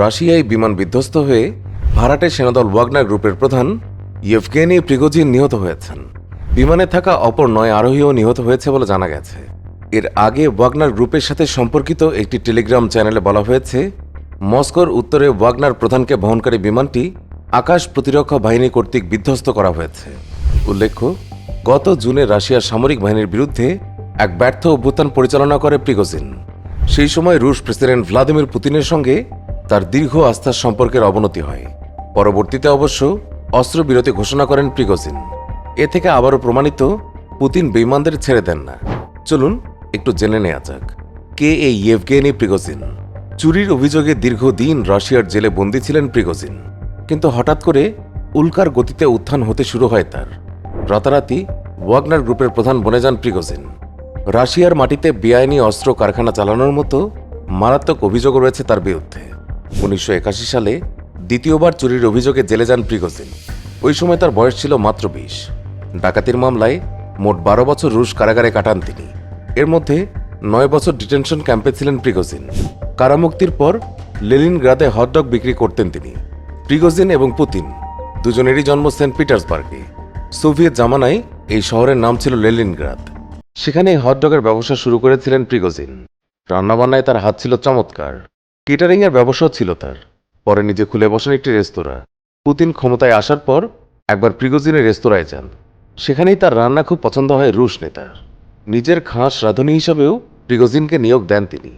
রাশিয়ায় বিমান বিধ্বস্ত হয়ে ভাড়াটে সেনাদল ওয়াগনার গ্রুপের প্রধান ইয়েভগেনি প্রিগোজিন নিহত হয়েছেন। বিমানে থাকা অপর ৯ আরোহীও নিহত হয়েছে বলে জানা গেছে। এর আগে ওয়াগনার গ্রুপের সাথে সম্পর্কিত একটি টেলিগ্রাম চ্যানেলে বলা হয়েছে, মস্কোর উত্তরে ওয়াগনার প্রধানকে বহনকারী বিমানটি আকাশ প্রতিরক্ষা বাহিনী কর্তৃক বিধ্বস্ত করা হয়েছে। উল্লেখ্য, গত জুনে রাশিয়ার সামরিক বাহিনীর বিরুদ্ধে এক ব্যর্থ অভ্যুত্থান পরিচালনা করে প্রিগোজিন। সেই সময় রুশ প্রেসিডেন্ট ভ্লাদিমির পুতিনের সঙ্গে তার দীর্ঘ আস্থার সম্পর্কের অবনতি হয়। পরবর্তীতে অবশ্য অস্ত্রবিরতি ঘোষণা করেন প্রিগোজিন। এ থেকে আবারও প্রমাণিত, পুতিন বেইমানদের ছেড়ে দেন না। চলুন একটু জেনে নেওয়া যাক, কে এই ইয়েভগেনি প্রিগোজিন। চুরির অভিযোগে দীর্ঘদিন রাশিয়ার জেলে বন্দী ছিলেন প্রিগোজিন, কিন্তু হঠাৎ করে উল্কার গতিতে উত্থান হতে শুরু হয় তার। রাতারাতি ওয়াগনার গ্রুপের প্রধান বনে যান প্রিগোজিন। রাশিয়ার মাটিতে বেআইনি অস্ত্র কারখানা চালানোর মতো মারাত্মক অভিযোগ রয়েছে তার বিরুদ্ধে। 1981 সালে দ্বিতীয়বার চুরির অভিযোগে জেলে যান প্রিগোজিন। ওই সময় তার বয়স ছিল মাত্র 20। ডাকাতির মামলায় মোট 12 বছর রুশ কারাগারে কাটান তিনি। এর মধ্যে 9 বছর ডিটেনশন ক্যাম্পে ছিলেন প্রিগোজিন। কারামুক্তির পর লেনিনগ্রাদে হটডগ বিক্রি করতেন তিনি। প্রিগোজিন এবং পুতিন দুজনেরই জন্ম সেন্ট পিটার্সবার্গে। সোভিয়েত জামানায় এই শহরের নাম ছিল লেনিনগ্রাদ। সেখানে হটডগের ব্যবসা শুরু করেছিলেন প্রিগোজিন। রান্নাবান্নায় তার হাত ছিল চমৎকার। কেটারিংয়ের ব্যবসাও ছিল তার। পরে নিজে খুলে বসেন একটি রেস্তোরাঁ। পুতিন ক্ষমতায় আসার পর একবার প্রিগোজিনের রেস্তোরাঁয় যান। সেখানেই তার রান্না খুব পছন্দ হয় রুশ নেতার। নিজের খাস রাঁধুনি হিসাবেও প্রিগোজিনকে নিয়োগ দেন তিনি।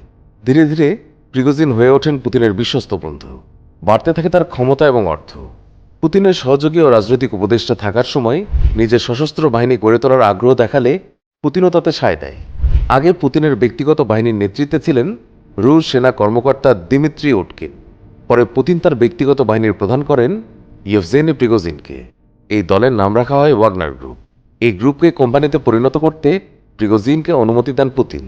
ধীরে ধীরে প্রিগোজিন হয়ে ওঠেন পুতিনের বিশ্বস্ত বন্ধু। বাড়তে থাকে তার ক্ষমতা এবং অর্থ। পুতিনের সহযোগী ও রাজনৈতিক উপদেষ্টা থাকার সময় নিজের সশস্ত্র বাহিনী গড়ে তোলার আগ্রহ দেখালে পুতিনও তাতে সায় দেয়। আগে পুতিনের ব্যক্তিগত বাহিনীর নেতৃত্বে ছিলেন রুশ সেনা কর্মকর্তা দিমিত্রি উটকিন। পরে পুতিন তার ব্যক্তিগত বাহিনীর প্রধান করেন ইয়েভজেনি প্রিগোজিনকে। এই দলের নাম রাখা হয় ওয়াগনার গ্রুপ। এই গ্রুপকে কোম্পানিতে পরিণত করতে প্রিগোজিনকে অনুমতি দেন পুতিন।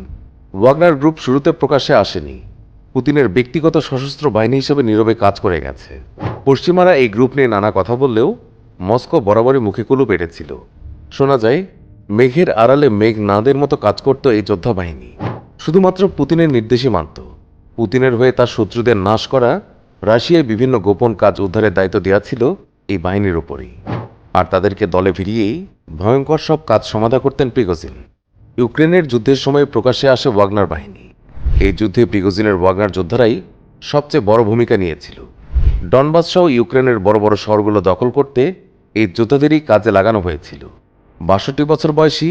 ওয়াগনার গ্রুপ শুরুতে প্রকাশ্যে আসেনি। পুতিনের ব্যক্তিগত সশস্ত্র বাহিনী হিসেবে নীরবে কাজ করে গেছে। পশ্চিমারা এই গ্রুপ নিয়ে নানা কথা বললেও মস্কো বরাবরই মুখে কুলুপ এঁটেছিল। শোনা যায়, মেঘের আড়ালে মেঘ নাদের মতো কাজ করত এই যোদ্ধা বাহিনী। শুধুমাত্র পুতিনের নির্দেশই মানত। পুতিনের হয়ে তার শত্রুদের নাশ করা, রাশিয়ায় বিভিন্ন গোপন কাজ উদ্ধারের দায়িত্ব দেওয়া ছিল এই বাহিনীর ওপরেই। আর তাদেরকে দলে ফিরিয়েই ভয়ঙ্কর সব কাজ সমাধা করতেন প্রিগোজিন। ইউক্রেনের যুদ্ধের সময় প্রকাশ্যে আসে ওয়াগনার বাহিনী। এই যুদ্ধে প্রিগোজিনের ওয়াগনার যোদ্ধারাই সবচেয়ে বড় ভূমিকা নিয়েছিল। ডনবাস সহ ইউক্রেনের বড় বড় শহরগুলো দখল করতে এই যোদ্ধাদেরই কাজে লাগানো হয়েছিল। 62 বছর বয়সী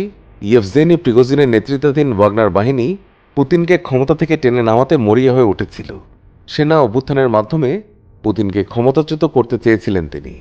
ইয়েভজেনি প্রিগোজিনের নেতৃত্বাধীন ওয়াগনার বাহিনী পুতিনকে ক্ষমতা থেকে টেনে নামাতে মরিয়া হয়ে উঠেছিল। সেনা অভ্যুত্থানের মাধ্যমে পুতিনকে ক্ষমতাচ্যুত করতে চেয়েছিলেন তিনি।